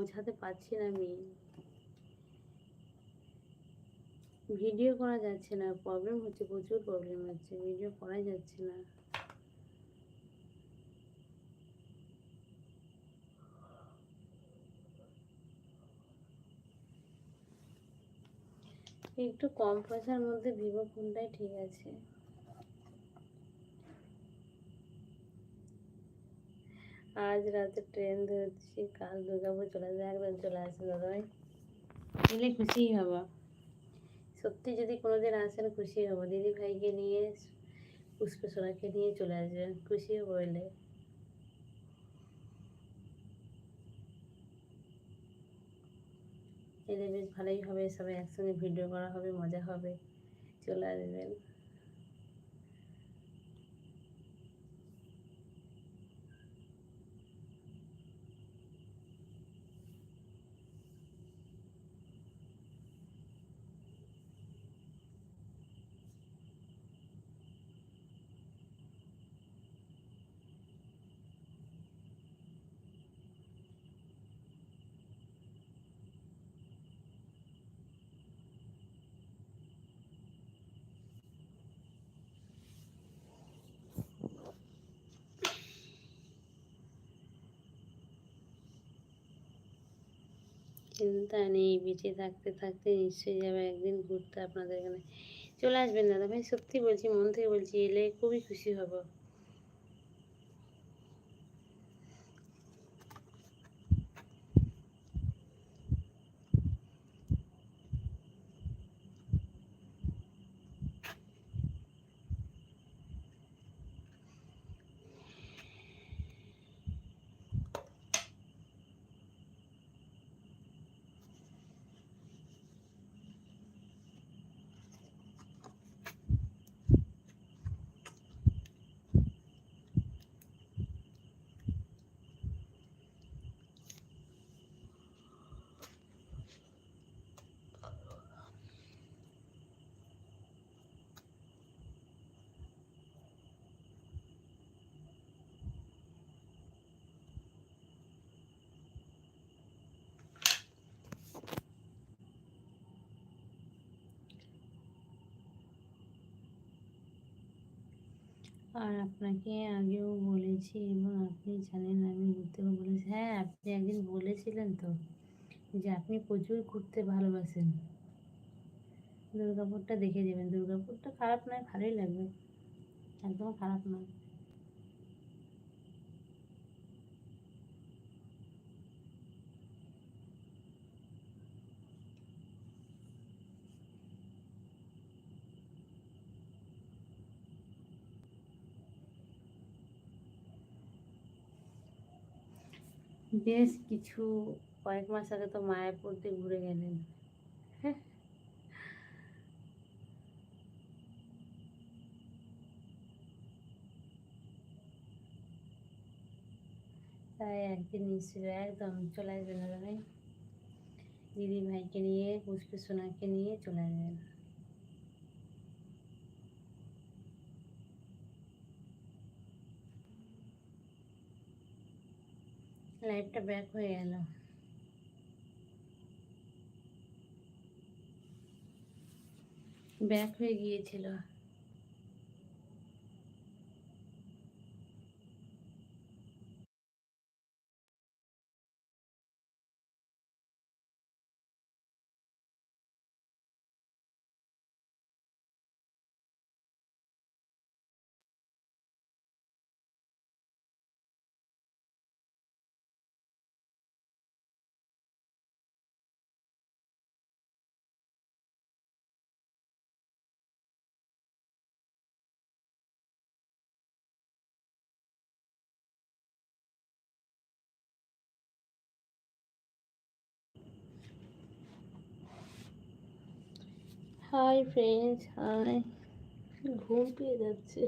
বোঝাতে পারছি না আমি। ভিডিও করা যাচ্ছে না, প্রবলেম হচ্ছে, প্রচুর প্রবলেম হচ্ছে, ভিডিও করা যাচ্ছে না। একটু কম পয়সার মধ্যে ভিভো ফোনটাই ঠিক আছে। আজ রাতে ট্রেন ধরছি, কাল দুর্গাপুর চলে আসবে, একদম চলে আসবে দাদাভাই, এলে খুশিই হব। সত্যি যদি কোনোদিন আসেন খুশি হব। দিদি ভাইকে নিয়ে, পুষ্পসোনাকে নিয়ে চলে আসবেন, খুশি হবো এলে। এলে বেশ ভালোই হবে, সবাই একসঙ্গে ভিডিও করা হবে, মজা হবে, চলে আসবেন। চিন্তা নেই, বেঁচে থাকতে থাকতে নিশ্চয়ই যাবে একদিন ঘুরতে আপনাদের এখানে। চলে আসবেন দাদা ভাই, সত্যি বলছি, মন থেকে বলছি, এলে খুবই খুশি হব। আর আপনাকে আগেও বলেছি এবং আপনি জানেন আমি ঘুরতেও বলেছি। হ্যাঁ, আপনি একদিন বলেছিলেন তো যে আপনি প্রচুর ঘুরতে ভালোবাসেন। দুর্গাপুরটা দেখে যাবেন, দুর্গাপুরটা খারাপ নয়, ভালোই লাগবে, একদম খারাপ নয়। বেশ কিছু, কয়েক মাস আগে তো মায়াপুর দিয়ে ঘুরে গেলেন। তাই একদিন নিশ্চয়ই একদম চলে আসবেন দাদা ভাই, দিদি ভাইকে নিয়ে, পুষ্পে সোনাকে নিয়ে চলে আসবেন। লাইফটা ব্যাক হয়ে গেল, ব্যাক হয়ে গিয়েছিল। Hi friends, hi. ঘুম পেয়ে যাচ্ছে।